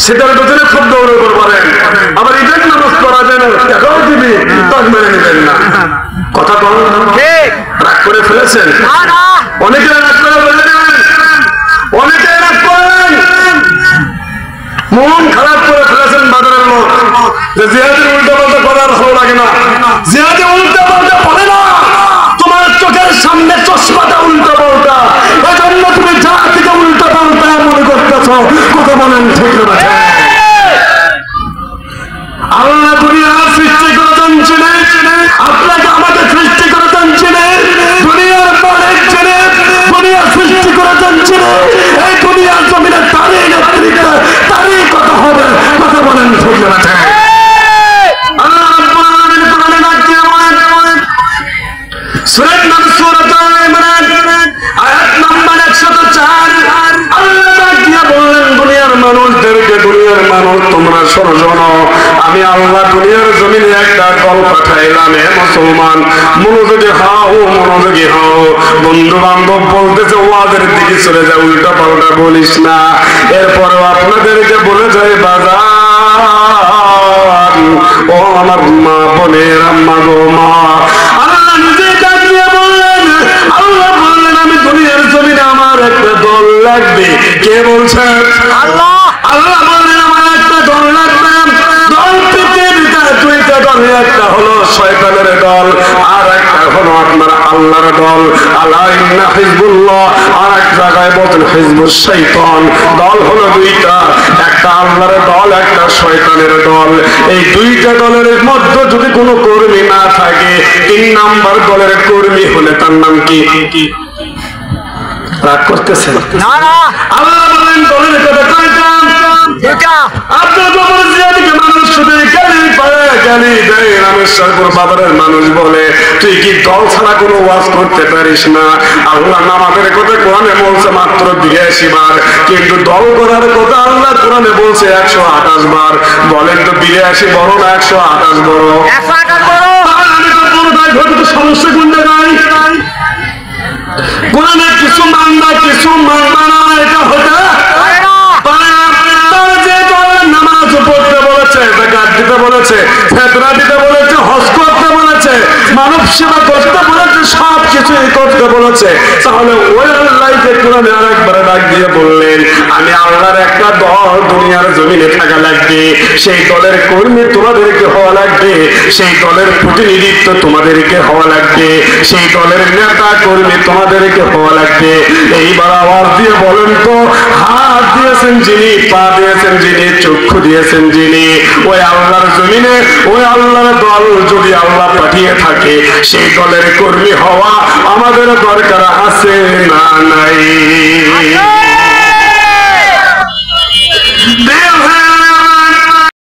সেটার পেছনে খুব দৌড়ে পারেন, আবার ঈদের নামাজ পড়া যেন টাকাও দিবি তাক মেনে নেবেন না। কথা বল, রাগ করে ফেলেছেন? অনেকে রাগ করে বলে দেবেন, অনেকে রাগ করেন, মন খারাপ করে ফেলেছেন বাজারের লোক যে জিহাদের উল্টা পাল্টা করার ভালো লাগে না। জিহাদে উল্টা পাল্টা পড়ে না, তোমার চোখের সামনে চশমাটা উল্টা পাল্টা, এই জন্য তুমি যা থেকে উল্টা পাল্টা মনে করতেছ। কথা বলেন ঠিক না? আল্লাহ দুনিয়ার সৃষ্টি করেছেন চিনে, আপনাকে আমাকে সৃষ্টি করেছেন চিনে, দুনিয়ার মালিক চিনে, দুনিয়ার সৃষ্টি করেছেন চিনে, এই দুনিয়ার জমিনে তারই নেতৃত্বে তারই কথা হবে। কথা বলেন ঠিক না? আল্লাহ রাব্বুল আলামিন কোরআনে ডাক দিয়ে বলেন, সূরা সূরা ইমরান আয়াত নাম্বার 104, আল্লাহ ডাক দিয়ে বললেন, দুনিয়ার মানুষদেরকে, দুনিয়ার মানুষ তোমরা শোনো, আমি আল্লাহ দুনিয়ার জমিনে একটা দল পাঠাইলাম। হে মুসলমান, মনোযোগী হও, মনোযোগী হও। বন্ধু বান্ধব বলতেছে ওয়াদের দিকে চলে যা, উল্টা পাল্টা বলিস না। এরপরেও আপনাদেরকে বলে যায় বাজার, ও আমার মা বোনের আম্মা গো মা, আল্লাহ নিজে ডাক দিয়ে বললেন, আল্লাহ বললেন আমি দুনিয়ার জমিনে আমার একটা দল লাগবে। কে বলছেন? আল্লাহ। আল্লাহ বললেন আমার একটা দল লাগবে। দল পৃথিবীতে দুইটা দল, একটা হলো শয়তানের দল, আর একটা হলো আপনার আল্লাহর দল। আলা ইন্না হিজবুল্লাহ, আর এক জায়গায় বলেন হিজবুশ শাইতান। দল হলো দুইটা, একটা আল্লাহর দল, একটা শয়তানের দল। এই দুইটা দলের মধ্যে যদি কোনো কর্মী না থাকে, 3 নাম্বার দলের কর্মী হলে তার নাম কি? রাগ করতেছেন? না না, আল্লাহ বলেন দলের কথা কয়টা? দুইটা। আপনার গোপন জিয়াদিকে মানুষ শুধু গালি পায়, গালি দেয়। রামেশ্বরপুর বাজারের মানুষ বলে তুই কি দল ছাড়া কোনো ওয়াজ করতে পারিস না? আল্লাহ নামাজের কথা কোরআনে বলছে মাত্র 82 বার, কিন্তু দল করার কথা আল্লাহ কোরআনে বলছে 128 বার। বলেন তো 82 বড় না 128 বড়? 128 বড়। আমি তো পুরোটাই ঘটে, সমস্যা কোনটা নাই? কোরআনে কিছু মানবা কিছু মানবা না, এটা হতে পারে না। যে দলের নামাজ পড়তে বলেছে, যাকাত দিতে বলেছে, ফিতরা দিতে বলেছে, হজ করতে বলেছে, মানব সেবা করতে বলেছে, সব কিছুই করতে বলেছে, তাহলে ওই আল্লাহকে কোরআনে আরেকবার ডাক দিয়ে বললেন আমি আল্লাহর একটা দল দুনিয়ার জমিনে থাকা লাগবে। সেই দলের কর্মী তোমাদেরকে হওয়া লাগবে, সেই দলের প্রতিনিধিত্ব তোমাদেরকে হওয়া লাগবে, সেই দলের নেতা কর্মী তোমাদেরকে হওয়া লাগবে। এইবার আওয়াজ দিয়ে বলেন তো, হাত দিয়েছেন যিনি, পা দিয়েছেন যিনি, চক্ষু দিয়েছেন যিনি, ওই আল্লাহর জমিনে ওই আল্লাহর দল যদি আল্লাহ পাঠিয়ে থাকে, সেই দলের কর্মী হওয়া আমাদের দরকার আছে না নাই?